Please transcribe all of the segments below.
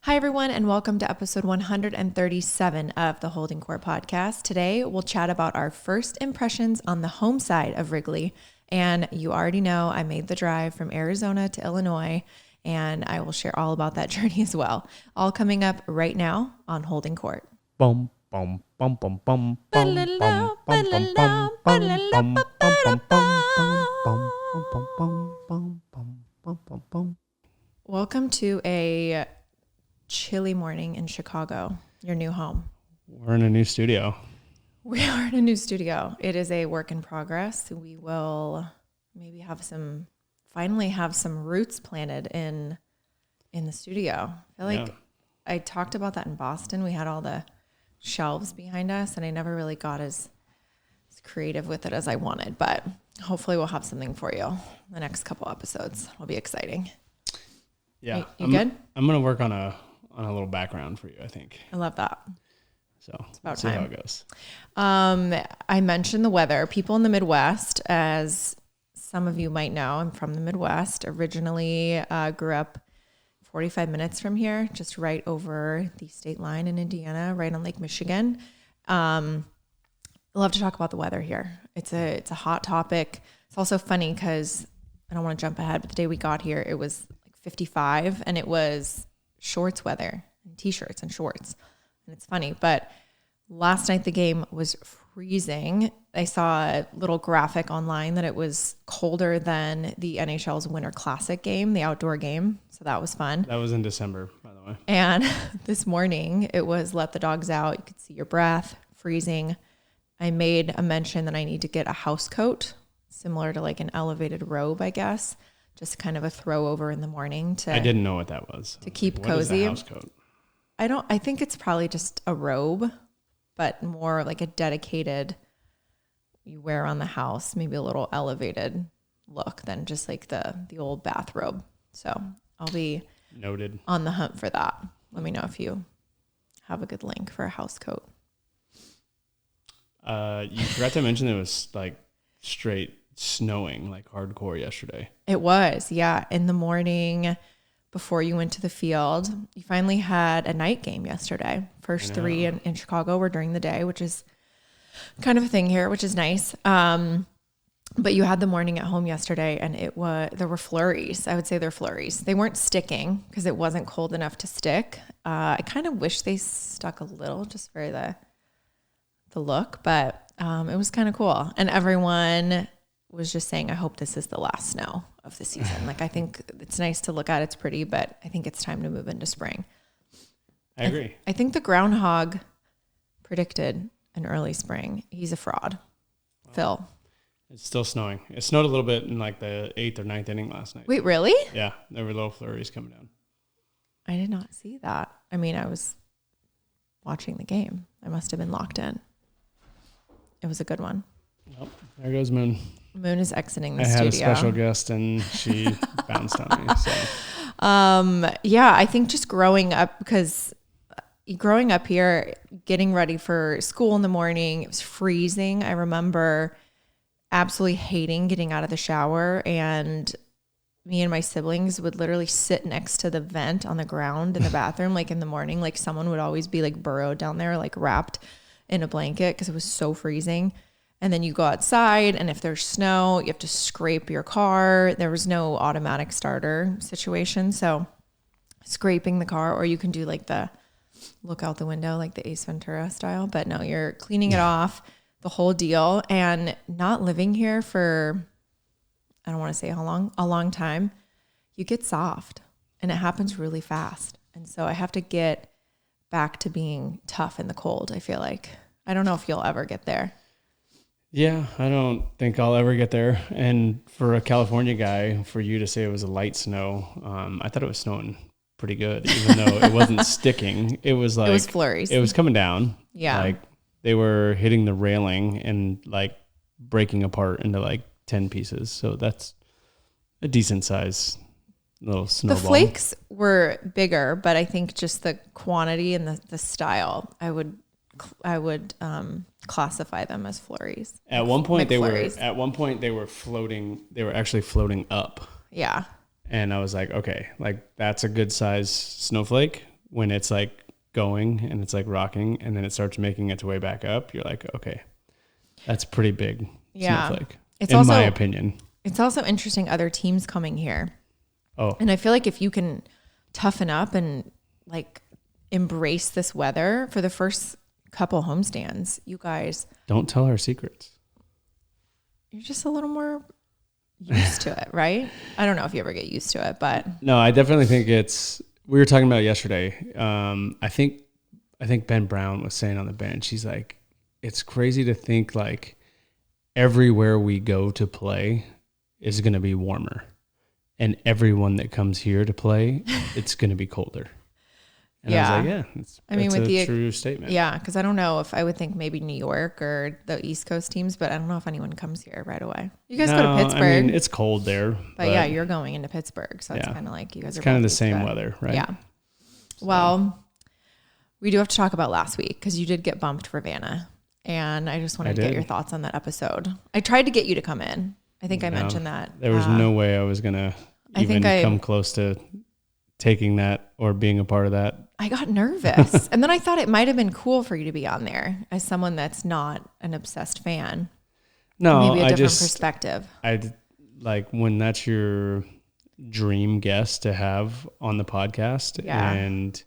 Hi, everyone, and welcome to episode 137 of the Holding Court podcast. Today, we'll chat about our first impressions on the home side of Wrigley. And you already know I made the drive from Arizona to Illinois, and I will share all about that journey as well. All coming up right now on Holding Court. Bum, bum, bum, bum, bum, bum, bum, bum, bum, bum, bum, bum. Welcome to a chilly morning in Chicago, your new home. We're in a new studio. We are in a new studio. It is a work in progress. We will maybe finally have some roots planted in the studio. I feel like I talked about that in Boston. We had all the shelves behind us, and I never really got as creative with it as I wanted, but hopefully we'll have something for you the next couple episodes. It'll be exciting. Yeah. You good? I'm going to work on a little background for you, I think. I love that. So it's about see time. how it goes. I mentioned the weather. People in the Midwest, as some of you might know, I'm from the Midwest. Originally grew up 45 minutes from here, just right over the state line in Indiana, right on Lake Michigan. I love to talk about the weather here. It's a hot topic. It's also funny because I don't want to jump ahead, but the day we got here, it was like 55 and it was shorts weather and t-shirts and shorts. And it's funny, but last night the game was freezing. I saw a little graphic online that it was colder than the NHL's Winter Classic game, the outdoor game. So that was fun. That was in December, by the way. And this morning it was let the dogs out. You could see your breath, freezing. I made a mention that I need to get a house coat, similar to like an elevated robe, I guess. Just kind of a throw over in the morning I didn't know what that was. To keep what cozy. What is a house coat? I think it's probably just a robe, but more like a dedicated you wear on the house, maybe a little elevated look than just like the old bathrobe. So I'll be noted on the hunt for that. Let me know if you have a good link for a house coat. You forgot to mention it was like straight snowing, like hardcore yesterday. It was, yeah. In the morning before you went to the field, you finally had a night game yesterday. First three in Chicago were during the day, which is kind of a thing here, which is nice. But you had the morning at home yesterday, and there were flurries. I would say they're flurries. They weren't sticking because it wasn't cold enough to stick. I kind of wish they stuck a little just for the look, but it was kind of cool. And everyone was just saying, I hope this is the last snow of the season. Like, I think it's nice to look at. It's pretty, but I think it's time to move into spring. I agree. I think the groundhog predicted an early spring. He's a fraud. Wow. Phil. It's still snowing. It snowed a little bit in like the 8th or 9th inning last night. Wait, really? Yeah. There were little flurries coming down. I did not see that. I mean, I was watching the game. I must have been locked in. It was a good one. Well, there goes Moon. Moon is exiting the studio. I had a special guest and she bounced on me. So. Yeah, I think just growing up here, getting ready for school in the morning, it was freezing. I remember absolutely hating getting out of the shower, and me and my siblings would literally sit next to the vent on the ground in the bathroom, like in the morning, like someone would always be like burrowed down there, like wrapped in a blanket because it was so freezing. And then you go outside, and if there's snow, you have to scrape your car. There was no automatic starter situation. So scraping the car, or you can do like the look out the window, like the Ace Ventura style. But no, you're cleaning it off, the whole deal. And not living here for, I don't want to say how long, a long time, you get soft, and it happens really fast. And so I have to get back to being tough in the cold, I feel like. I don't know if you'll ever get there. Yeah, I don't think I'll ever get there. And for a California guy, for you to say it was a light snow, I thought it was snowing pretty good, even though it wasn't sticking. It was like, it was flurries. It was coming down. Yeah. Like they were hitting the railing and like breaking apart into like 10 pieces. So that's a decent size little snowball. The flakes were bigger, but I think just the quantity and the style, I would classify them as flurries. At one point they were floating. They were actually floating up. Yeah. And I was like, okay, like that's a good size snowflake. when it's like going and it's like rocking and then it starts making its way back up, you're like, okay, that's pretty big snowflake. It's in my opinion. It's also interesting other teams coming here. Oh. And I feel like if you can toughen up and like embrace this weather for the first couple homestands, you guys don't tell our secrets. You're just a little more used to it, right? I don't know if you ever get used to it, but no, I definitely think we were talking about it yesterday. I think Ben Brown was saying on the bench, he's like, it's crazy to think like everywhere we go to play is going to be warmer, and everyone that comes here to play, it's going to be colder. And I was like, yeah, that's a true statement. Yeah, because I don't know if I would think maybe New York or the East Coast teams, but I don't know if anyone comes here right away. You guys go to Pittsburgh. I mean, it's cold there. But yeah, you're going into Pittsburgh, so it's kind of like you guys are kind of the same weather, right? Yeah. So. Well, we do have to talk about last week because you did get bumped for Vanna, and I just wanted to get your thoughts on that episode. I tried to get you to come in. I think I mentioned that. There was no way I was going to even come close to taking that or being a part of that. I got nervous. And then I thought it might have been cool for you to be on there as someone that's not an obsessed fan. No, maybe a different perspective. I like when that's your dream guest to have on the podcast and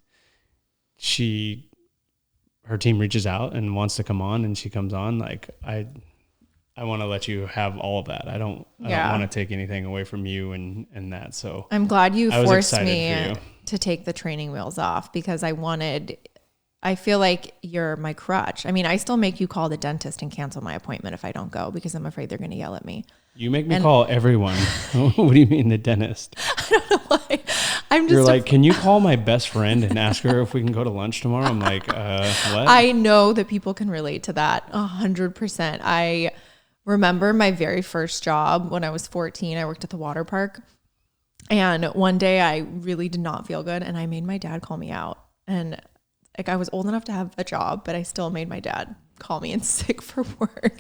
her team reaches out and wants to come on and she comes on, like I want to let you have all of that. I don't want to take anything away from you and that. So I'm glad you forced me to take the training wheels off because I feel like you're my crutch. I mean, I still make you call the dentist and cancel my appointment if I don't go because I'm afraid they're going to yell at me. You make me call everyone. What do you mean the dentist? I don't know why. You're like, can you call my best friend and ask her if we can go to lunch tomorrow? I'm like, what? I know that people can relate to that 100%. I remember my very first job when I was 14. I worked at the water park. And one day I really did not feel good. And I made my dad call me out. And like I was old enough to have a job, but I still made my dad call me in sick for work.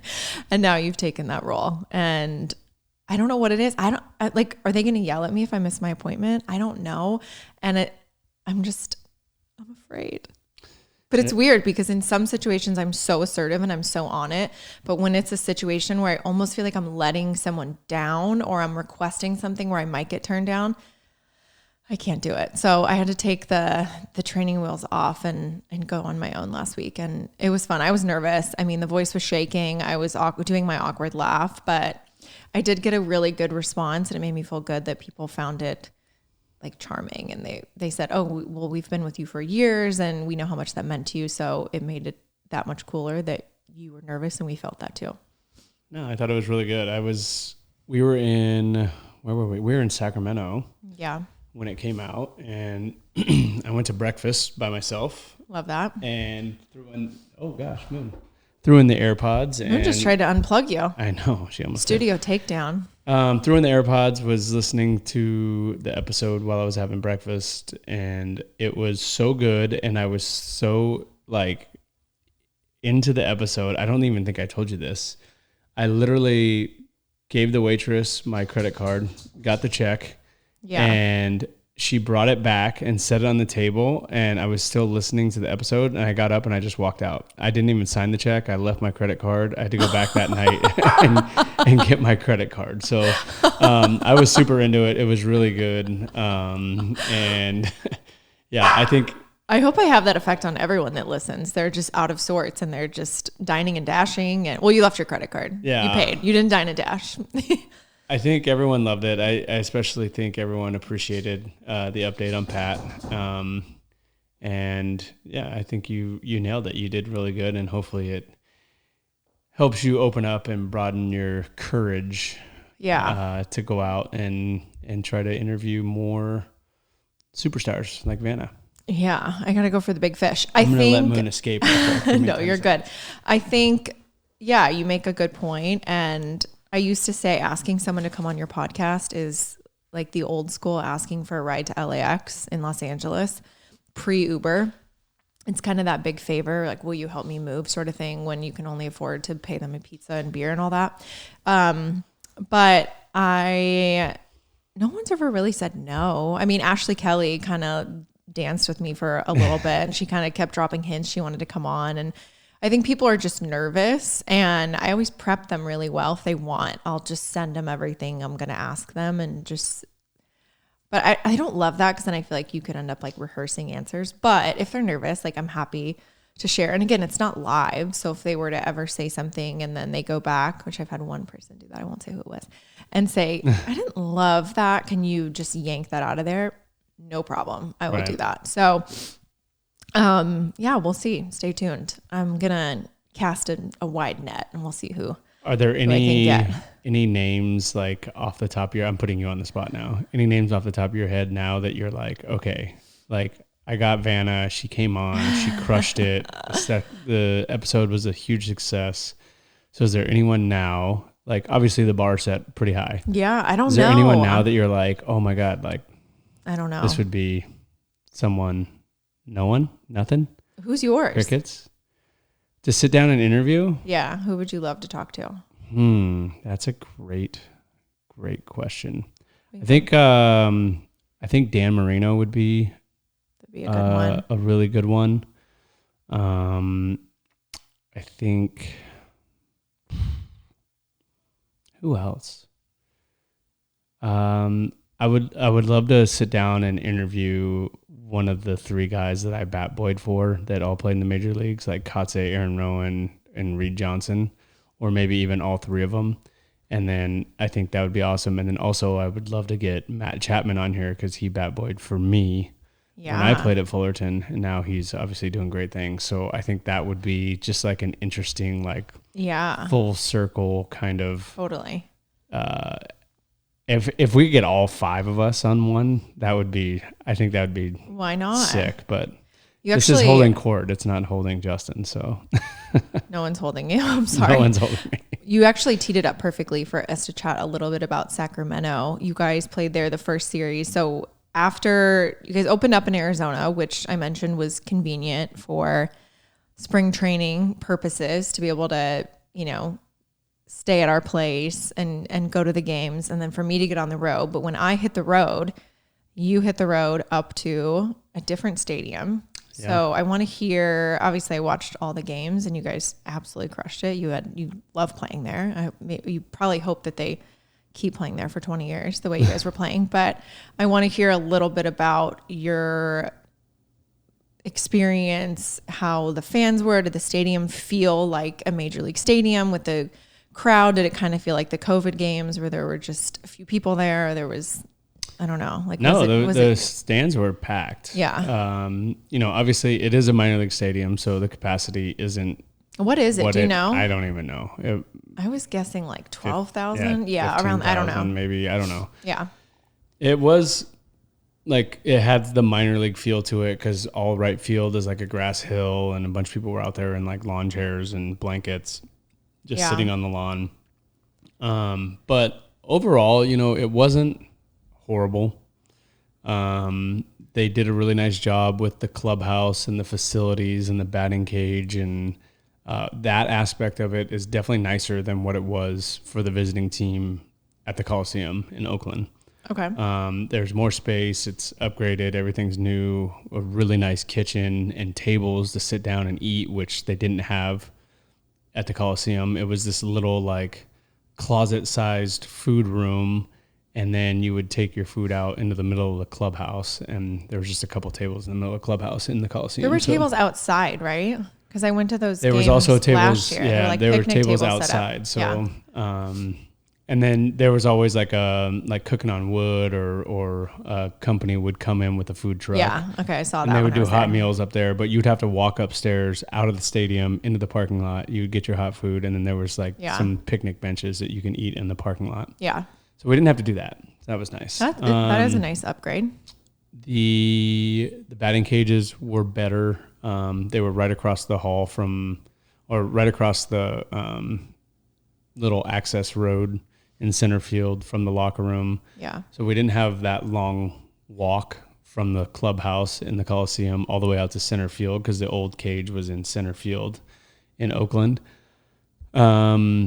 And now you've taken that role. And I don't know what it is. Are they going to yell at me if I miss my appointment? I don't know. And I'm afraid. But it's weird because in some situations I'm so assertive and I'm so on it. But when it's a situation where I almost feel like I'm letting someone down or I'm requesting something where I might get turned down, I can't do it. So I had to take the training wheels off and go on my own last week. And it was fun. I was nervous. I mean, the voice was shaking. I was doing my awkward laugh, but I did get a really good response and it made me feel good that people found it like charming. And they said, oh, well, we've been with you for years and we know how much that meant to you. So it made it that much cooler that you were nervous and we felt that too. No, I thought it was really good. We were in, where were we? We were in Sacramento. Yeah. When it came out and I went to breakfast by myself. Love that. And threw in the AirPods. And Moon just tried to unplug you. I know. She almost Studio takedown. Threw in the AirPods, was listening to the episode while I was having breakfast, and it was so good, and I was so, like, into the episode. I don't even think I told you this. I literally gave the waitress my credit card, got the check, and she brought it back and set it on the table, and I was still listening to the episode, and I got up and I just walked out. I didn't even sign the check. I left my credit card. I had to go back that night and get my credit card. So I was super into it. It was really good. And yeah, I hope I have that effect on everyone that listens. They're just out of sorts and they're just dining and dashing. And well, you left your credit card. Yeah. You paid. You didn't dine and dash. I think everyone loved it. I especially think everyone appreciated the update on Pat. And yeah, I think you nailed it. You did really good, and hopefully it helps you open up and broaden your courage. Yeah. To go out and try to interview more superstars like Vanna. Yeah, I gotta go for the big fish. I'm gonna let Moon escape. No, you're good. I think, yeah, you make a good point, and I used to say asking someone to come on your podcast is like the old school asking for a ride to LAX in Los Angeles, pre-Uber. It's kind of that big favor, like, will you help me move sort of thing when you can only afford to pay them a pizza and beer and all that. But no one's ever really said no. I mean, Ashley Kelly kind of danced with me for a little bit, and she kind of kept dropping hints she wanted to come on. And I think people are just nervous, and I always prep them really well. If they want, I'll just send them everything I'm going to ask them, and just, but I don't love that, because then I feel like you could end up like rehearsing answers. But if they're nervous, like, I'm happy to share. And again, it's not live. So if they were to ever say something and then they go back, which I've had one person do that, I won't say who it was, and say, I didn't love that, can you just yank that out of there? No problem. I will do that. So, yeah, we'll see. Stay tuned. I'm going to cast a wide net, and we'll see who. Are there any names, like, off the top of I'm putting you on the spot now. Any names off the top of your head now that you're like, okay, like, I got Vanna, she came on, she crushed it. The episode was a huge success. So is there anyone now, like, obviously the bar set pretty high. Yeah, I don't know. Is there anyone now that you're like, oh my God, like, I don't know. This would be someone, no one, nothing? Who's yours? Crickets? To sit down and interview? Yeah, who would you love to talk to? That's a great question. I think Dan Marino would be a good one. A really good one. I think, who else? I would love to sit down and interview one of the three guys that I bat boyed for that all played in the major leagues, like Kotze, Aaron Rowan, and Reed Johnson, or maybe even all three of them. And then I think that would be awesome. And then also I would love to get Matt Chapman on here, because he bat boyed for me when I played at Fullerton, and now he's obviously doing great things. So I think that would be just like an interesting, like, full circle kind of. Totally. If we get all five of us on one, I think that would be why not sick. But this is holding Kourt. It's not holding Justin. So no one's holding you. I'm sorry. No one's holding me. You actually teed it up perfectly for us to chat a little bit about Sacramento. You guys played there the first series. So after you guys opened up in Arizona, which I mentioned was convenient for spring training purposes, to be able to, stay at our place and go to the games, and then for me to get on the road. But when I hit the road, you hit the road up to a different stadium. Yeah. So I want to hear, obviously I watched all the games and you guys absolutely crushed it. You love playing there. You probably hope that they keep playing there for 20 years the way you guys were playing, but I want to hear a little bit about your experience, how the fans were. Did the stadium feel like a major league stadium with the crowd? Did it kind of feel like the COVID games where there were just a few people there? There was, I don't know. Like, no, the stands were packed. Yeah. Obviously it is a minor league stadium, so the capacity isn't. What is it? Do you know? I don't even know. I was guessing like 12,000. Yeah, around. I don't know. Maybe, I don't know. Yeah. It was like, it had the minor league feel to it, because all right field is like a grass hill, and a bunch of people were out there in like lawn chairs and blankets, just sitting on the lawn. But overall, it wasn't horrible. They did a really nice job with the clubhouse and the facilities and the batting cage, and that aspect of it is definitely nicer than what it was for the visiting team at the Coliseum in Oakland. Okay. There's more space. It's upgraded. Everything's new. A really nice kitchen and tables to sit down and eat, which they didn't have at the Coliseum. It was this little like closet-sized food room, and then you would take your food out into the middle of the clubhouse, and there was just a couple tables in the middle of the clubhouse in the Coliseum. There were tables outside, right? Because I went to those games was also tables, last year. Yeah, like there were tables outside. So, and then there was always like cooking on wood, or a company would come in with a food truck. Yeah, okay, I saw that. And they would do hot meals up there, but you'd have to walk upstairs out of the stadium into the parking lot. You would get your hot food, and then there was some picnic benches that you can eat in the parking lot. Yeah. So we didn't have to do that. So that was nice. That is a nice upgrade. The batting cages were better. They were right across the hall right across the little access road in center field from the locker room. Yeah. So we didn't have that long walk from the clubhouse in the Coliseum all the way out to center field, because the old cage was in center field in Oakland. But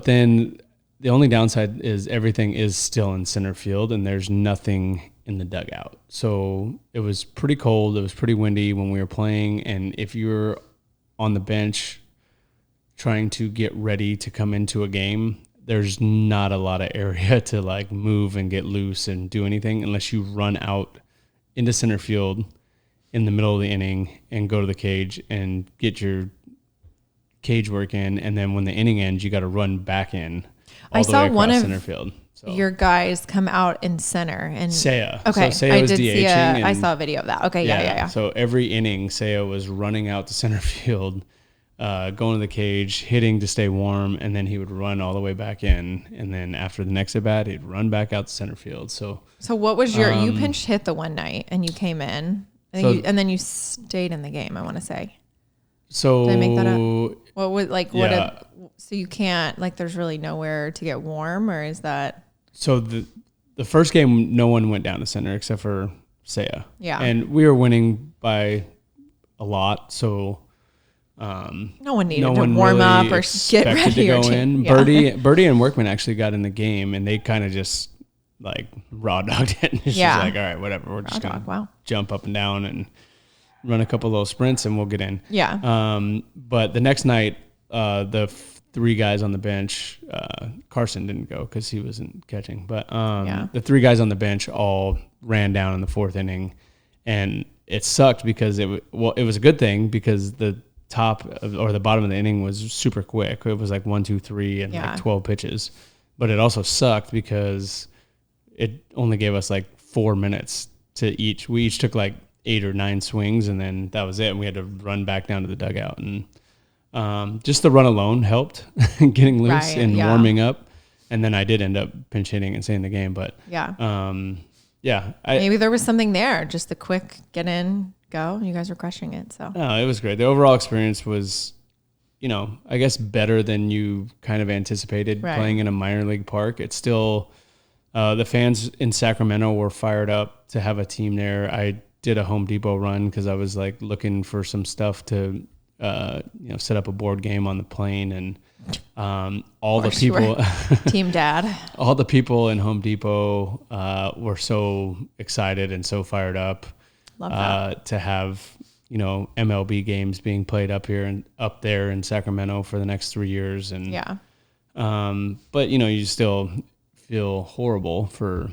then the only downside is everything is still in center field, and there's nothing in the dugout. So it was pretty cold. It was pretty windy when we were playing. And if you're on the bench trying to get ready to come into a game, there's not a lot of area to like move and get loose and do anything unless you run out into center field in the middle of the inning and go to the cage and get your cage work in. And then when the inning ends, you got to run back in all the way across center field. So your guys come out in center and Saya. Okay, So Saya I was did see DHing. I saw a video of that. Okay, yeah. So every inning, Saya was running out to center field, going to the cage, hitting to stay warm, and then he would run all the way back in. And then after the next at bat, he'd run back out to center field. So what was your you pinch hit the one night and you came in and then you stayed in the game, I want to say. So did I make that up? What would so you can't there's really nowhere to get warm, or is that? So the first game, no one went down to center except for Saya. Yeah. And we were winning by a lot, so no one needed to warm up or get ready to go in. Yeah. Birdie and Workman actually got in the game, and they kind of just like raw dogged it. It's just like, all right, whatever. We're just gonna jump up and down and run a couple of little sprints, and we'll get in. Yeah. But the next night, the three guys on the bench, Carson didn't go because he wasn't catching, but the three guys on the bench all ran down in the fourth inning, and it sucked because it was a good thing because the the bottom of the inning was super quick. It was like 1, 2, 3 and like 12 pitches, but it also sucked because it only gave us like 4 minutes to each. We each took like 8 or 9 swings, and then that was it. And we had to run back down to the dugout, and just the run alone helped getting loose and warming up. And then I did end up pinch hitting and staying in the game, but maybe there was something there, just the quick get in, go. You guys were crushing it. So no, it was great. The overall experience was, I guess better than you kind of anticipated playing in a minor league park. It's still, the fans in Sacramento were fired up to have a team there. I did a Home Depot run because I was like looking for some stuff to, set up a board game on the plane, and all the people, team dad, all the people in Home Depot were so excited and so fired up. Love that. To have MLB games being played up here and up there in Sacramento for the next 3 years, and but you still feel horrible for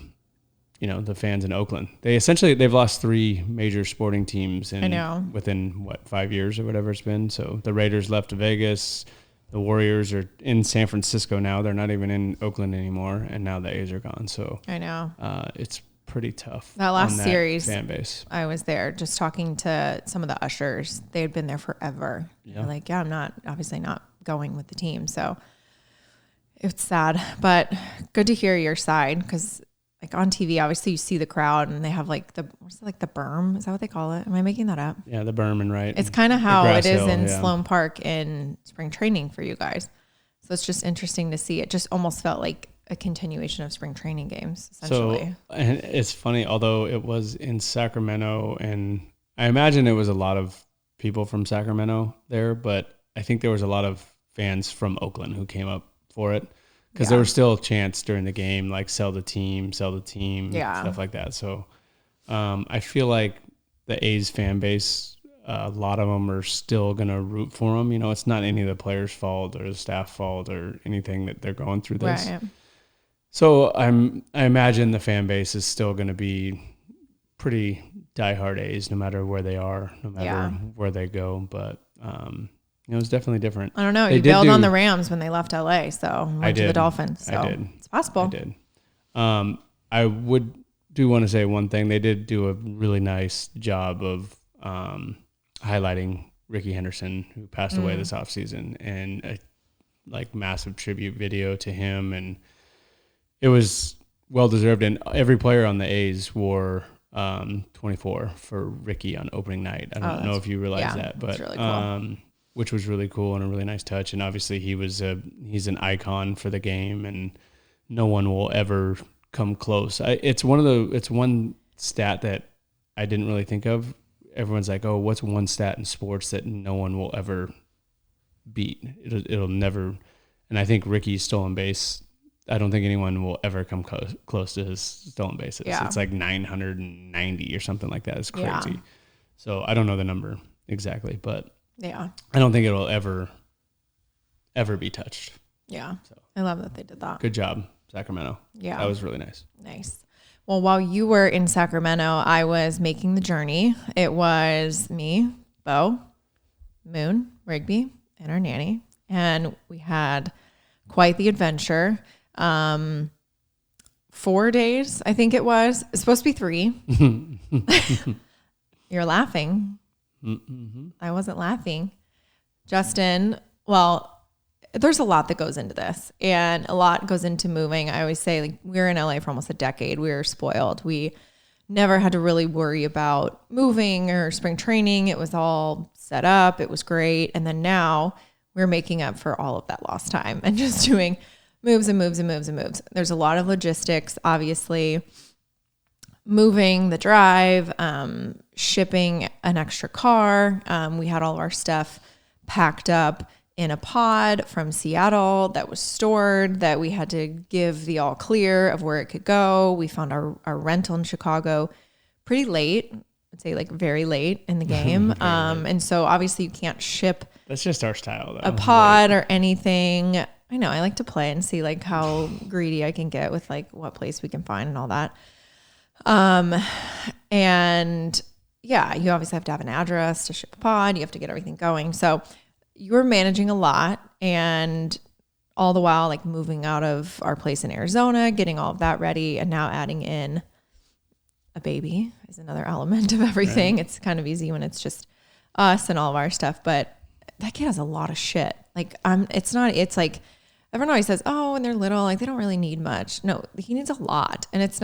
the fans in Oakland. They've lost 3 major sporting teams within 5 years or whatever it's been. So the Raiders left to Vegas, the Warriors are in San Francisco now. They're not even in Oakland anymore, and now the A's are gone. So I know it's pretty tough. That last series fan base. I was there just talking to some of the ushers. They had been there forever. Yeah. They're like, I'm obviously not going with the team. So it's sad, but good to hear your side, because like on TV, obviously you see the crowd and they have like the berm. Is that what they call it? Am I making that up? Yeah, the berm and right. It's kind of how it is in Sloan Park in spring training for you guys. So it's just interesting to see. It just almost felt like a continuation of spring training games, essentially. So, and it's funny, although it was in Sacramento, and I imagine it was a lot of people from Sacramento there, but I think there was a lot of fans from Oakland who came up for it, because there were still chants during the game, like sell the team, stuff like that. So I feel like the A's fan base, a lot of them are still going to root for them. It's not any of the players' fault or the staff fault or anything that they're going through this. Right. So I imagine the fan base is still going to be pretty diehard A's, no matter where they are, no matter where they go. But it was definitely different. I don't know. You bailed on the Rams when they left LA, so went to the Dolphins. So I did. It's possible. I did. I do want to say one thing. They did do a really nice job of highlighting Ricky Henderson, who passed away this offseason, and a massive tribute video to him, and it was well deserved. And every player on the A's wore 24 for Ricky on opening night. I don't know if you realize that, but really cool. Which was really cool and a really nice touch. And obviously he's an icon for the game, and no one will ever come close. It's one stat that I didn't really think of. Everyone's like, oh, what's one stat in sports that no one will ever beat? It'll never. And I think Ricky's stolen base I don't think anyone will ever come close to his stolen bases. Yeah. It's like 990 or something like that. It's crazy. Yeah. So I don't know the number exactly, but Yeah. I don't think it'll ever be touched. Yeah. So I love that they did that. good job, Sacramento. Yeah. That was really nice. Nice. Well, while you were in Sacramento, I was making the journey. It was me, Bo, Moon, Rigby, and our nanny. And we had quite the adventure. 4 days, I think it was. It's supposed to be 3. You're laughing. Mm-hmm. I wasn't laughing. Justin, well, there's a lot that goes into this, and a lot goes into moving. I always say, like, we were in LA for almost a decade. We were spoiled. We never had to really worry about moving or spring training. It was all set up. It was great. And then now we're making up for all of that lost time and just doing moves and moves and moves and moves. There's a lot of logistics, obviously. Moving the drive, shipping an extra car. We had all of our stuff packed up in a pod from Seattle that was stored, that we had to give the all clear of where it could go. We found our rental in Chicago pretty late. I'd say like very late in the game. And so obviously you can't ship That's just our style, though. a pod or anything. I know, I like to play and see like how greedy I can get with like what place we can find and all that. And yeah, you obviously have to have an address to ship a pod. You have to get everything going. So you were managing a lot, and all the while like moving out of our place in Arizona, getting all of that ready, and now adding in a baby is another element of everything. Right. It's kind of easy when it's just us and all of our stuff, but that kid has a lot of shit. Like it's like everyone always says, oh, when they're little, like they don't really need much. No, he needs a lot. And it's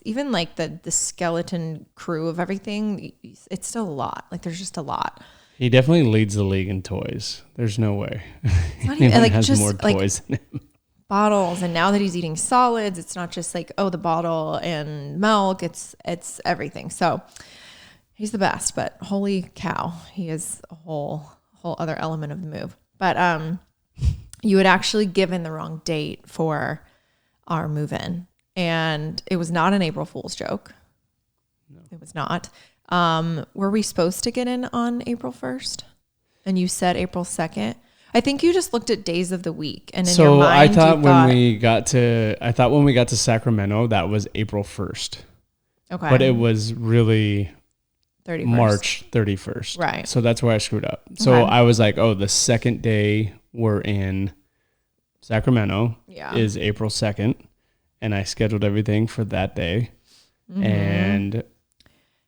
even like the skeleton crew of everything. It's still a lot. Like there's just a lot. He definitely leads the league in toys. There's no way. It's not even, like, has just, more toys than him. Bottles, and now that he's eating solids, it's not just like, oh, the bottle and milk. It's everything. So he's the best, but holy cow, he is a whole other element of the move. But you had actually given the wrong date for our move-in, and it was not an April Fool's joke. No. It was not. Were we supposed to get in on April 1st? And you said April 2nd. I think you just looked at days of the week, and in your mind, I thought when we got to Sacramento, that was April 1st. Okay. But it was really 31st. March 31st. Right. So that's where I screwed up. So I was like, oh, the second day we're in Sacramento is April 2nd. And I scheduled everything for that day. Mm-hmm. And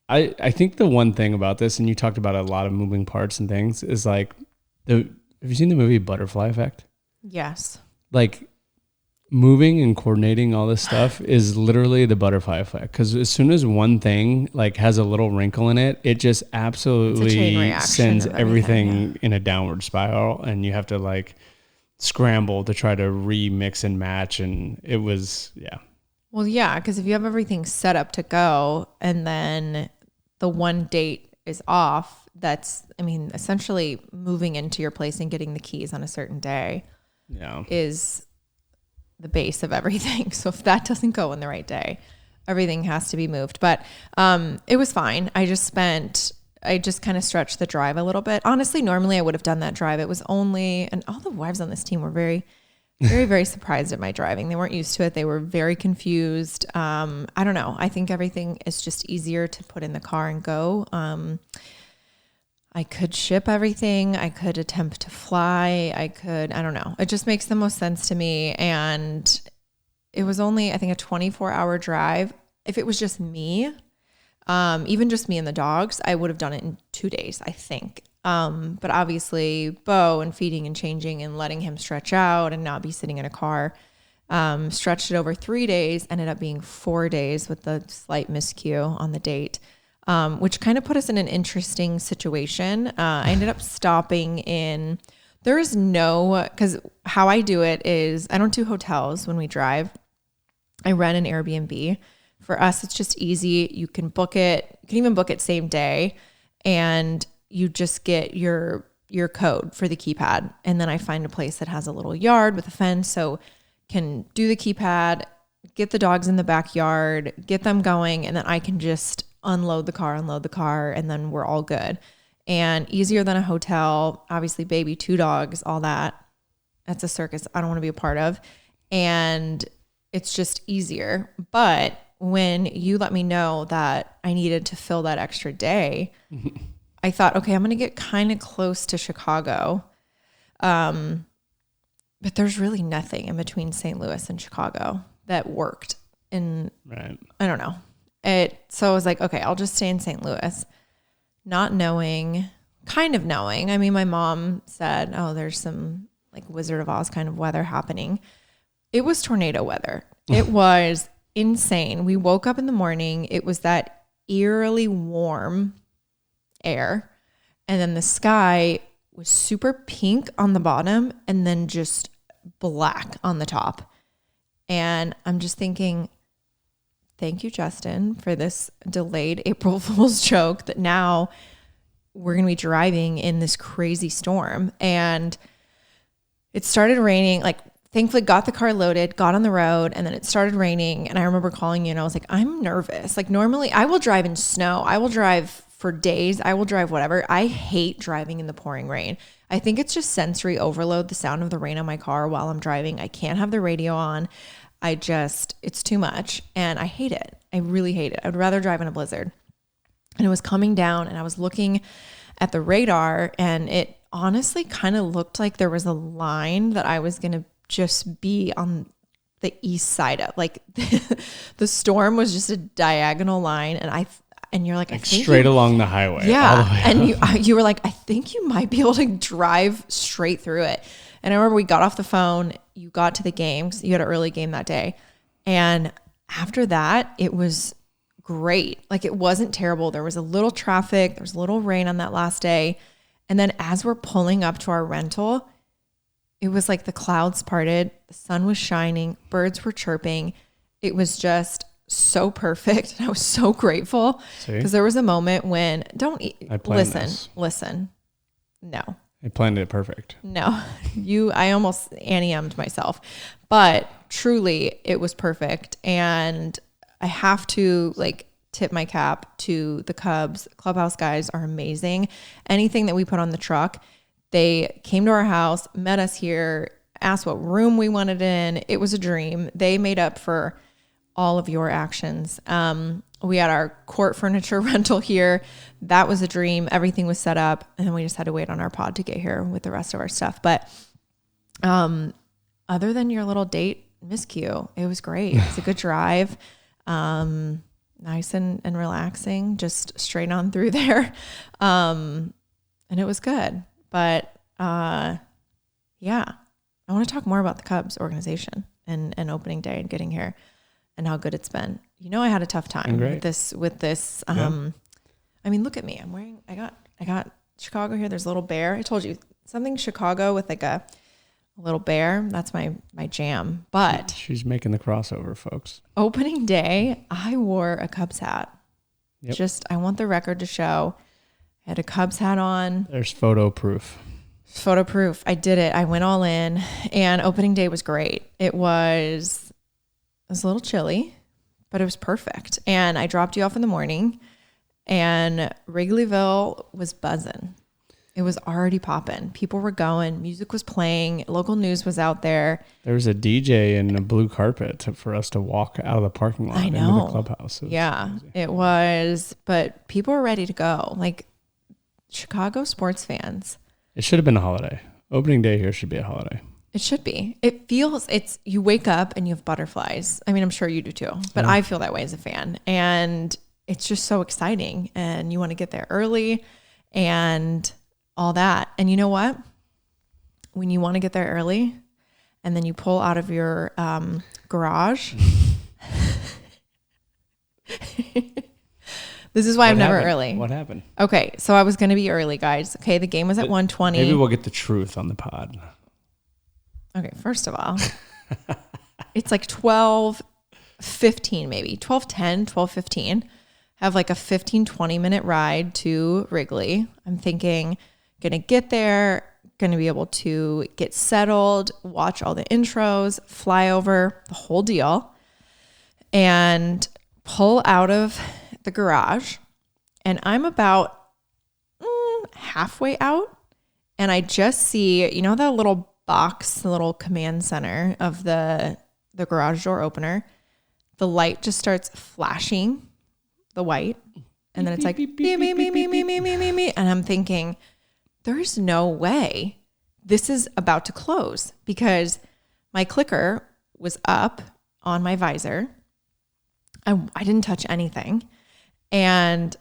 I think the one thing about this, and you talked about a lot of moving parts and things, is like, have you seen the movie Butterfly Effect? Yes. Like moving and coordinating all this stuff is literally the butterfly effect. Because as soon as one thing like has a little wrinkle in it, it just absolutely sends everything in a downward spiral, and you have to like scramble to try to remix and match. And it was, Well, yeah, because if you have everything set up to go and then the one date is off, essentially moving into your place and getting the keys on a certain day is the base of everything. So if that doesn't go on the right day, everything has to be moved. But it was fine. I just kind of stretched the drive a little bit. Honestly, normally I would have done that drive. It was only, and all the wives on this team were very, very, very surprised at my driving. They weren't used to it. They were very confused. I don't know. I think everything is just easier to put in the car and go. I could ship everything. I could attempt to fly. I don't know. It just makes the most sense to me. And it was only, I think, a 24-hour drive. If it was just me, even just me and the dogs, I would have done it in 2 days, I think. But obviously Bo and feeding and changing and letting him stretch out and not be sitting in a car, stretched it over 3 days, ended up being 4 days with the slight miscue on the date, which kind of put us in an interesting situation. I ended up stopping in, because how I do it is I don't do hotels when we drive. I rent an Airbnb. For us, it's just easy. You can book it. You can even book it same day, and you just get your code for the keypad. And then I find a place that has a little yard with a fence. So can do the keypad, get the dogs in the backyard, get them going, and then I can just unload the car, and then we're all good. And easier than a hotel, obviously baby, 2 dogs, all that. That's a circus I don't want to be a part of. And it's just easier. But when you let me know that I needed to fill that extra day, I thought, okay, I'm going to get kind of close to Chicago. But there's really nothing in between St. Louis and Chicago that worked. And right. I don't know. So I was like, okay, I'll just stay in St. Louis. Not knowing, kind of knowing. I mean, my mom said, oh, there's some like Wizard of Oz kind of weather happening. It was tornado weather. It was insane. We woke up in the morning. It was that eerily warm air. And then the sky was super pink on the bottom and then just black on the top. And I'm just thinking, thank you, Justin, for this delayed April Fool's joke that now we're going to be driving in this crazy storm. And it started raining, like thankfully got the car loaded, got on the road, and then it started raining. And I remember calling you and I was like, I'm nervous. Like normally I will drive in snow. I will drive for days. I will drive whatever. I hate driving in the pouring rain. I think it's just sensory overload, the sound of the rain on my car while I'm driving. I can't have the radio on. It's too much and I hate it. I really hate it. I would rather drive in a blizzard. And it was coming down and I was looking at the radar and it honestly kind of looked like there was a line that I was going to just be on the east side of. Like the storm was just a diagonal line and you're like, I think straight along the highway. Yeah. All the way And you were like, I think you might be able to drive straight through it. And I remember we got off the phone, you got to the game, 'cause you had an early game that day. And after that, it was great. Like it wasn't terrible. There was a little traffic, there was a little rain on that last day. And then as we're pulling up to our rental, it was like the clouds parted, the sun was shining, birds were chirping. It was just so perfect. And I was so grateful because there was a moment when listen. No. I planned it perfect. No, I almost Annie-M'd myself, but truly it was perfect. And I have to like tip my cap to the Cubs. Clubhouse guys are amazing. Anything that we put on the truck, they came to our house, met us here, asked what room we wanted in. It was a dream. They made up for all of your actions. We had our Kourt furniture rental here. That was a dream. Everything was set up and then we just had to wait on our pod to get here with the rest of our stuff. But other than your little date miscue, it was great. It's a good drive. Nice and relaxing, just straight on through there. And it was good. But yeah, I want to talk more about the Cubs organization and opening day and getting here and how good it's been. You know, I had a tough time with this. Yeah. I mean, look at me. I got Chicago here. There's a little bear. I told you something Chicago with like a little bear. That's my jam. But she's making the crossover, folks. Opening day, I wore a Cubs hat. Yep. I want the record to show I had a Cubs hat on. There's photo proof. Photo proof. I did it. I went all in and opening day was great. It was a little chilly, but it was perfect. And I dropped you off in the morning and Wrigleyville was buzzing. It was already popping. People were going. Music was playing. Local news was out there. There was a DJ and a blue carpet for us to walk out of the parking lot into the clubhouse. It was. But people were ready to go. Like Chicago sports fans. It should have been a holiday. Opening day here should be a holiday. It should be. You wake up and you have butterflies. I mean, I'm sure you do too, but I feel that way as a fan. And it's just so exciting. And you want to get there early and all that. And you know what? When you want to get there early and then you pull out of your garage. This is why I'm never early. What happened? Okay. So I was going to be early, guys. Okay. The game was at 1:20. Maybe we'll get the truth on the pod. Okay. First of all, it's like 12:15, maybe 12:10, 12:15. Have like a 15-20 minute ride to Wrigley. I'm thinking, gonna get there, going to be able to get settled, watch all the intros, fly over, the whole deal, and pull out of the garage. And I'm about halfway out, and I just see, you know, that little box, the little command center of the garage door opener. The light just starts flashing, the white, and then it's like, beep, beep, beep, beep, beep, beep, beep, beep, beep, beep. And I'm thinking, there's no way this is about to close, because my clicker was up on my visor. I didn't touch anything. And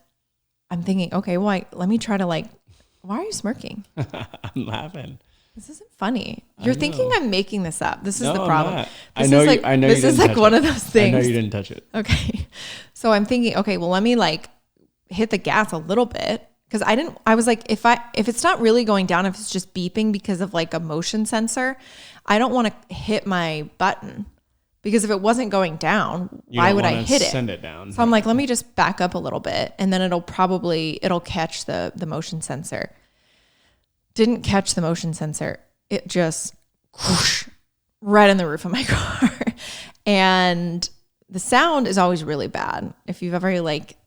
I'm thinking, okay, well, let me try to why are you smirking? I'm laughing. This isn't funny. You're thinking I'm making this up. This is the problem. I'm not. I know This is like one of those things. I know you didn't touch it. Okay. So I'm thinking, okay, well, let me hit the gas a little bit, because I was like, if it's not really going down, if it's just beeping because of a motion sensor, I don't want to hit my button, because if it wasn't going down, why would I hit it? Send it down. So I'm like, let me just back up a little bit, and then it'll catch the motion sensor. Didn't catch the motion sensor. It just whoosh, right in the roof of my car. And the sound is always really bad. If you've ever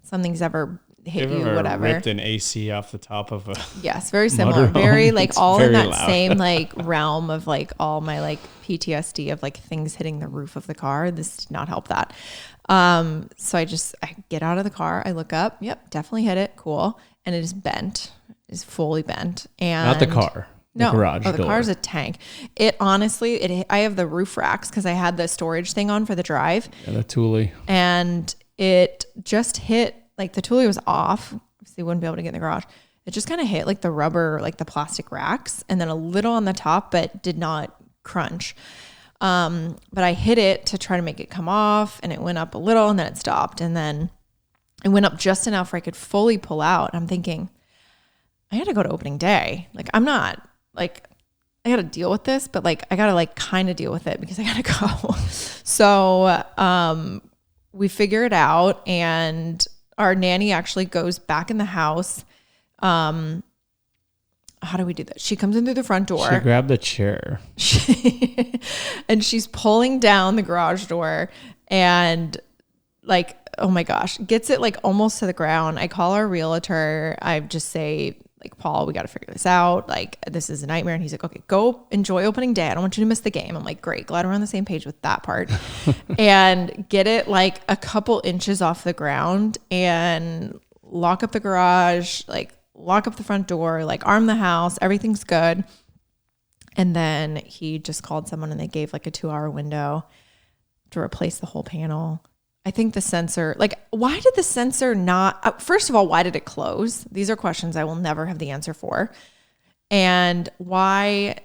something's ever hit you, whatever. Ripped an AC off the top of a yes, very similar. Very all in that loud. Same realm of all my PTSD of things hitting the roof of the car. This did not help that. So I get out of the car. I look up. Yep, definitely hit it. Cool. And it is bent. Is fully bent. And not the car. The garage door. The car's a tank. It honestly, I have the roof racks because I had the storage thing on for the drive. Yeah, the Thule. And it just hit, the Thule was off, so you wouldn't be able to get in the garage. It just kind of hit the rubber, the plastic racks, and then a little on the top, but did not crunch. But I hit it to try to make it come off, and it went up a little, and then it stopped. And then it went up just enough where I could fully pull out. I'm thinking, I got to go to opening day. I'm not I got to deal with this, but I got to kind of deal with it because I got to go. So, we figure it out, and our nanny actually goes back in the house. How do we do this? She comes in through the front door. She grabbed the chair. And she's pulling down the garage door, and oh my gosh, gets it almost to the ground. I call our realtor. I just say, Paul, we got to figure this out. This is a nightmare. And he's like, okay, go enjoy opening day. I don't want you to miss the game. I'm like, great. Glad we're on the same page with that part. And get it a couple inches off the ground and lock up the garage, lock up the front door, arm the house. Everything's good. And then he just called someone, and they gave a 2-hour window to replace the whole panel. I think the sensor, why did the sensor not, first of all, why did it close? These are questions I will never have the answer for. And why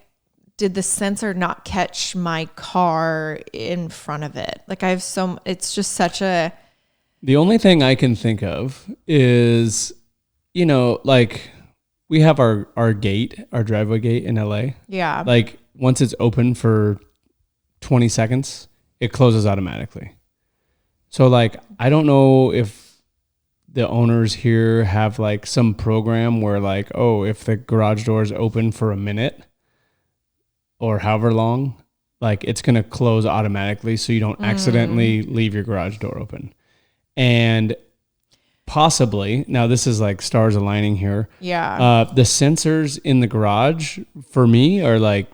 did the sensor not catch my car in front of it? It's just such a. The only thing I can think of is, we have our gate, our driveway gate in LA. Yeah. Once it's open for 20 seconds, it closes automatically. So I don't know if the owners here have some program where if the garage door is open for a minute or however long, it's going to close automatically so you don't accidentally leave your garage door open. And possibly, now this is stars aligning here. Yeah. The sensors in the garage for me are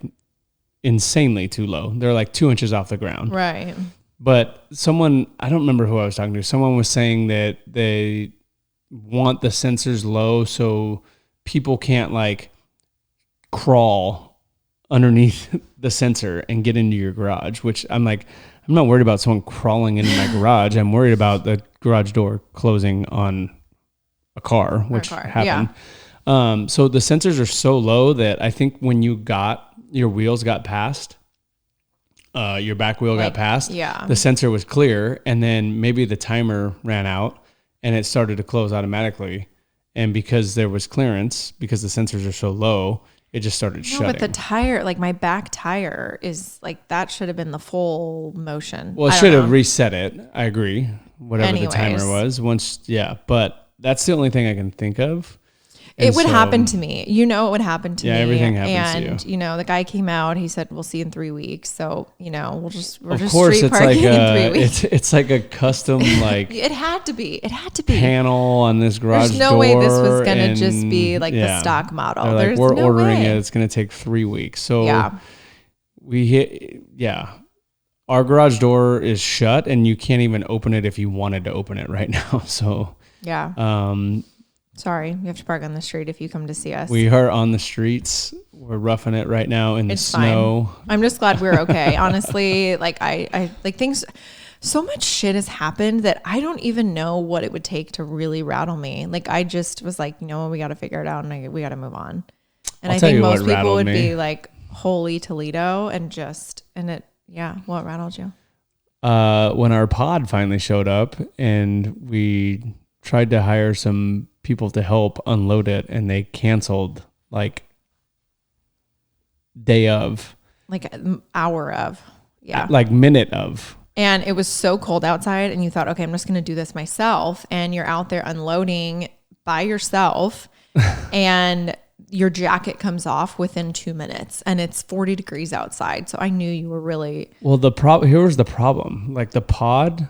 insanely too low. They're 2 inches off the ground. Right. But someone, I don't remember who I was talking to, someone was saying that they want the sensors low so people can't crawl underneath the sensor and get into your garage, which I'm not worried about someone crawling into my garage. I'm worried about the garage door closing on a car, which happened. Yeah. So the sensors are so low that I think when your wheels got past, your back wheel got past, the sensor was clear, and then maybe the timer ran out and it started to close automatically. And because there was clearance, because the sensors are so low, it just started shutting. But the tire, my back tire is that should have been the full motion. Well, it should have reset it. I agree. Whatever the timer was but that's the only thing I can think of. It would happen to me. It would happen to me. Yeah, everything happens and, to you. The guy came out, he said, we'll see you in 3 weeks. So, we're just of course, street parking in 3 weeks. It's like a custom, like it had to be panel on this garage door. There's no way this was going to just be like the stock model. They're like, There's we're no ordering way. it. It's going to take 3 weeks. So our garage door is shut and you can't even open it if you wanted to open it right now. So, sorry, you have to park on the street if you come to see us. We are on the streets. We're roughing it right now in the snow. Fine. I'm just glad we're okay. Honestly, I like things. So much shit has happened that I don't even know what it would take to really rattle me. Like I just was like, we got to figure it out and we got to move on. And I think most people would be like, holy Toledo, what rattled you? When our pod finally showed up and we tried to hire some people to help unload it and they canceled like day of, like hour of, like minute of. And it was so cold outside and you thought, okay, I'm just going to do this myself. And you're out there unloading by yourself and your jacket comes off within 2 minutes and it's 40 degrees outside. So I knew you were really... Well, here was the problem. Like the pod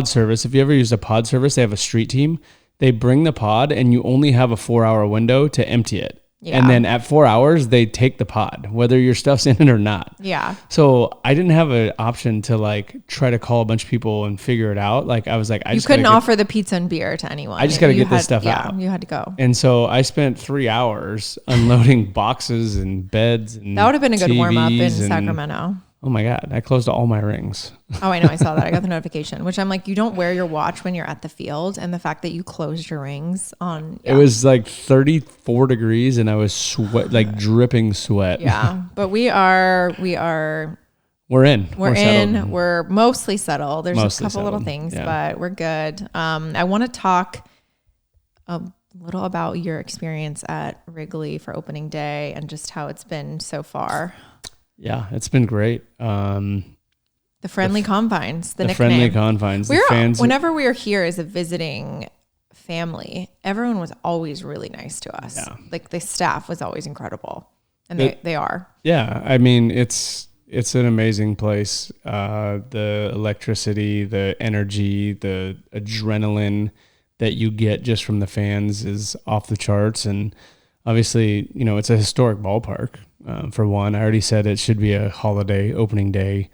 service, if you ever use a pod service, they have a street team. They bring the pod and you only have a 4-hour window to empty it. Yeah. And then at 4 hours, they take the pod, whether your stuff's in it or not. Yeah. So I didn't have an option to like try to call a bunch of people and figure it out. Like I was like, you couldn't offer the pizza and beer to anyone. I just got to get this stuff out. Yeah, you had to go. And so I spent 3 hours unloading boxes and beds and that would have been a good TVs warm up in Sacramento. Oh my God, I closed all my rings. Oh, I know. I saw that. I got the notification, which I'm like, you don't wear your watch when you're at the field. And the fact that you closed your rings on. Yeah. It was like 34 degrees and I was dripping sweat. Yeah. But we're in. We're mostly settled. There's a couple little things, but we're good. I want to talk a little about your experience at Wrigley for opening day and just how it's been so far. Yeah, it's been great. The friendly confines, the nickname. Friendly confines. The fans. Whenever we were here as a visiting family, everyone was always really nice to us. Yeah. Like the staff was always incredible, and they are. Yeah, I mean it's an amazing place. The electricity, the energy, the adrenaline that you get just from the fans is off the charts, and obviously, it's a historic ballpark. For one, I already said it should be a holiday opening day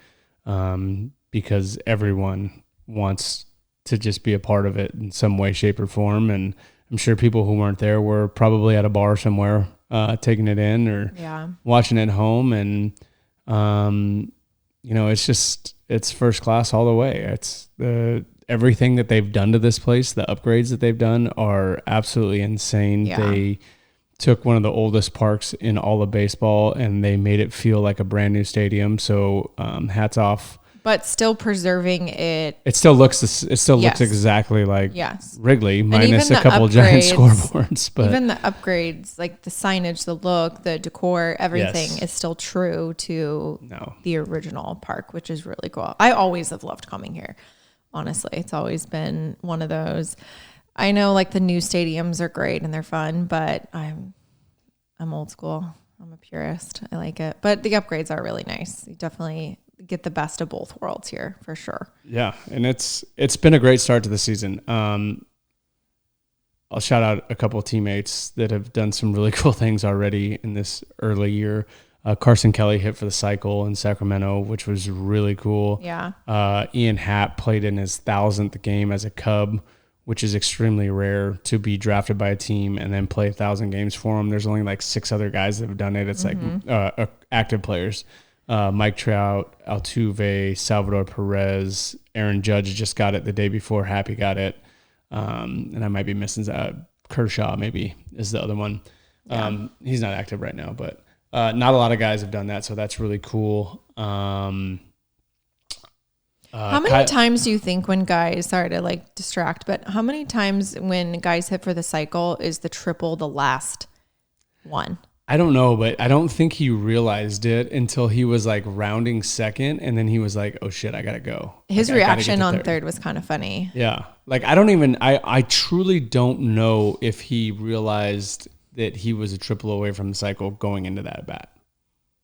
because everyone wants to just be a part of it in some way, shape, or form. And I'm sure people who weren't there were probably at a bar somewhere taking it in or watching it at home. And, it's first class all the way. It's everything that they've done to this place, the upgrades that they've done are absolutely insane. Yeah. They took one of the oldest parks in all of baseball and they made it feel like a brand new stadium. So hats off. But still preserving it. It still looks exactly like Wrigley, minus a couple giant scoreboards. But even the upgrades, like the signage, the look, the decor, everything is still true to the original park, which is really cool. I always have loved coming here. Honestly, it's always been one of those. I know like the new stadiums are great and they're fun, but I'm old school. I'm a purist. I like it. But the upgrades are really nice. You definitely get the best of both worlds here for sure. Yeah. And it's been a great start to the season. I'll shout out a couple of teammates that have done some really cool things already in this early year. Carson Kelly hit for the cycle in Sacramento, which was really cool. Yeah. Ian Happ played in his 1,000th game as a Cub, which is extremely rare to be drafted by a team and then play 1,000 games for them. There's only like 6 other guys that have done it. It's like active players. Mike Trout, Altuve, Salvador Perez, Aaron Judge just got it the day before Happy got it. And I might be missing Kershaw maybe is the other one. Yeah. He's not active right now, but not a lot of guys have done that. So that's really cool. How many times do you think when guys, sorry to like distract, but how many times when guys hit for the cycle is the triple the last one? I don't know, but I don't think he realized it until he was like rounding second. And then he was like, oh shit, I got to go. His like, reaction on third was kind of funny. Yeah. Like, I truly don't know if he realized that he was a triple away from the cycle going into that at bat.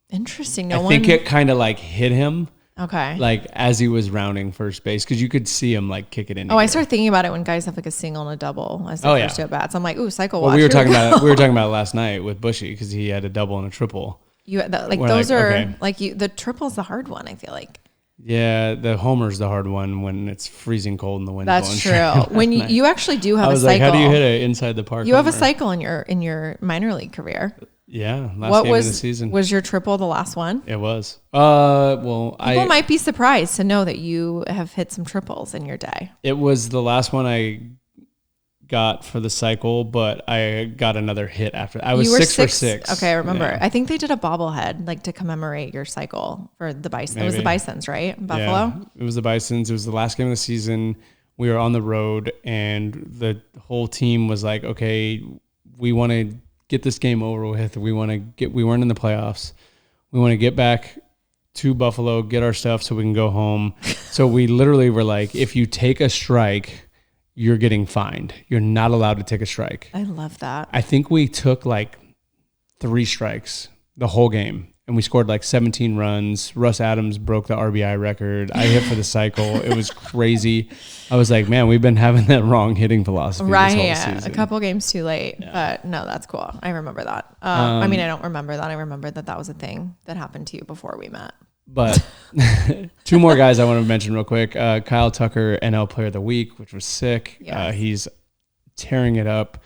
Interesting. I think it kind of like hit him. Okay. Like as he was rounding first base, because you could see him like kick it in. I started thinking about it when guys have like a single and a double as their first two at bats. I'm like, ooh, cycle watch. We were talking about it last night with Bushy because he had a double and a triple. The triple's the hard one. I feel like. Yeah, the homer's the hard one when it's freezing cold and the wind. That's true. When you actually do have a cycle. Like, how do you hit it inside the park? You have a cycle in your minor league career. Yeah, last game of the season. Was your triple the last one? It was. People might be surprised to know that you have hit some triples in your day. It was the last one I got for the cycle, but I got another hit after. I was 6 for 6. Okay, I remember. Yeah. I think they did a bobblehead like to commemorate your cycle for the Bison. Maybe. It was the Bisons, right? Buffalo? Yeah, it was the Bisons. It was the last game of the season. We were on the road, and the whole team was like, okay, we want to get this game over with. We weren't in the playoffs. We want to get back to Buffalo, get our stuff so we can go home. So we literally were like, if you take a strike, you're getting fined. You're not allowed to take a strike. I love that. I think we took like 3 strikes the whole game. And we scored like 17 runs. Russ Adams broke the RBI record. I hit for the cycle. It was crazy. I was like, man, we've been having that wrong hitting philosophy this whole season. A couple games too late. Yeah. But no, that's cool. I remember that. I don't remember that. I remember that was a thing that happened to you before we met. But 2 more guys I want to mention real quick. Kyle Tucker, NL Player of the Week, which was sick. Yes. He's tearing it up,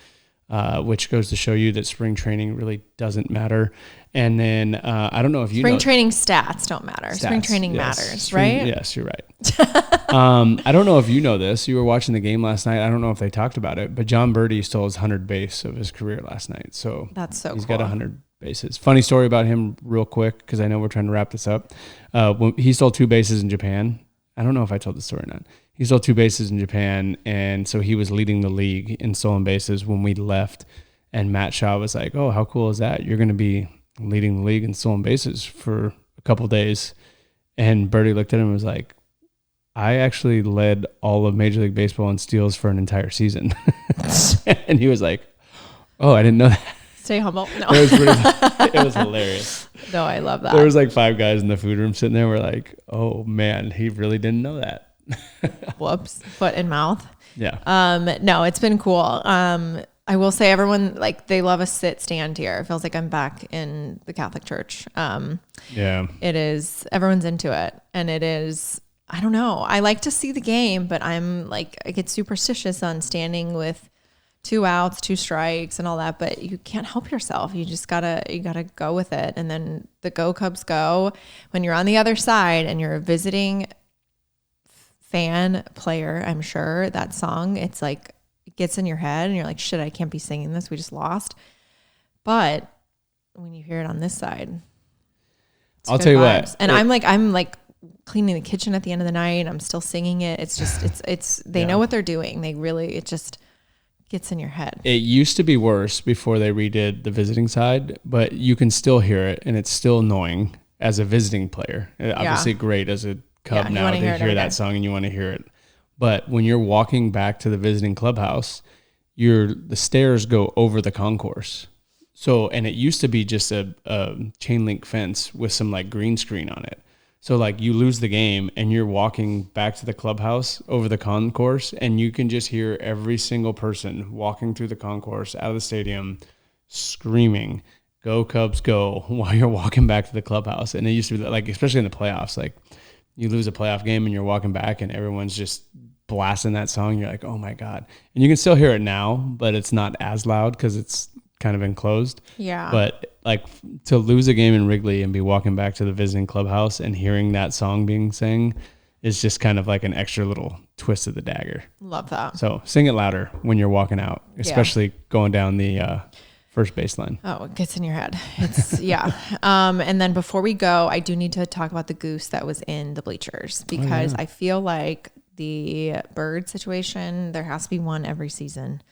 which goes to show you that spring training really doesn't matter. And then I don't know if you spring training stats don't matter. Spring training matters, right? Yes, you're right. I don't know if you know this. You were watching the game last night. I don't know if they talked about it, but John Birdie stole his 100th base of his career last night. So that's so he's cool. got 100 bases. Funny story about him real quick, because I know we're trying to wrap this up. When he stole 2 bases in Japan. I don't know if I told the story or not. He stole 2 bases in Japan, and so he was leading the league in stolen bases when we left. And Matt Shaw was like, oh, how cool is that? You're going to be leading the league in stolen bases for a couple days. And Birdie looked at him and was like, I actually led all of Major League Baseball in steals for an entire season. And he was like, oh, I didn't know that. Stay humble. No. It was hilarious. No, I love that. There was like 5 guys in the food room sitting there. We're like, oh man, he really didn't know that. Whoops. Foot and mouth. Yeah. No, it's been cool. I will say everyone, like, they love a sit stand here. It feels like I'm back in the Catholic Church. Yeah. It is, everyone's into it. And it is, I don't know. I like to see the game, but I'm like, I get superstitious on standing with 2 outs, 2 strikes and all that, but you can't help yourself. You just gotta go with it. And then the Go Cubs go. When you're on the other side and you're a visiting fan player, I'm sure that song, it's like, it gets in your head and you're like, shit, I can't be singing this. We just lost. But when you hear it on this side, I'll tell you what. And I'm like cleaning the kitchen at the end of the night. I'm still singing it. It's just, they know what they're doing. They really, it just gets in your head. It used to be worse before they redid the visiting side, but you can still hear it and it's still annoying as a visiting player. Obviously great as a Cub now to hear that song and you want to hear it. But when you're walking back to the visiting clubhouse, the stairs go over the concourse. So, and it used to be just a chain link fence with some like green screen on it. So like you lose the game and you're walking back to the clubhouse over the concourse and you can just hear every single person walking through the concourse out of the stadium screaming, "Go Cubs, go," while you're walking back to the clubhouse. And it used to be like, especially in the playoffs, like you lose a playoff game and you're walking back and everyone's just blasting that song. You're like, oh my God. And you can still hear it now, but it's not as loud because it's kind of enclosed. Yeah. But like to lose a game in Wrigley and be walking back to the visiting clubhouse and hearing that song being sang is just kind of like an extra little twist of the dagger. Love that. So sing it louder when you're walking out, especially going down the first baseline. Oh, it gets in your head. It's and then before we go, I do need to talk about the goose that was in the bleachers because I feel like the bird situation, there has to be one every season.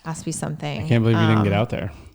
Has to be something. I can't believe you didn't get out there.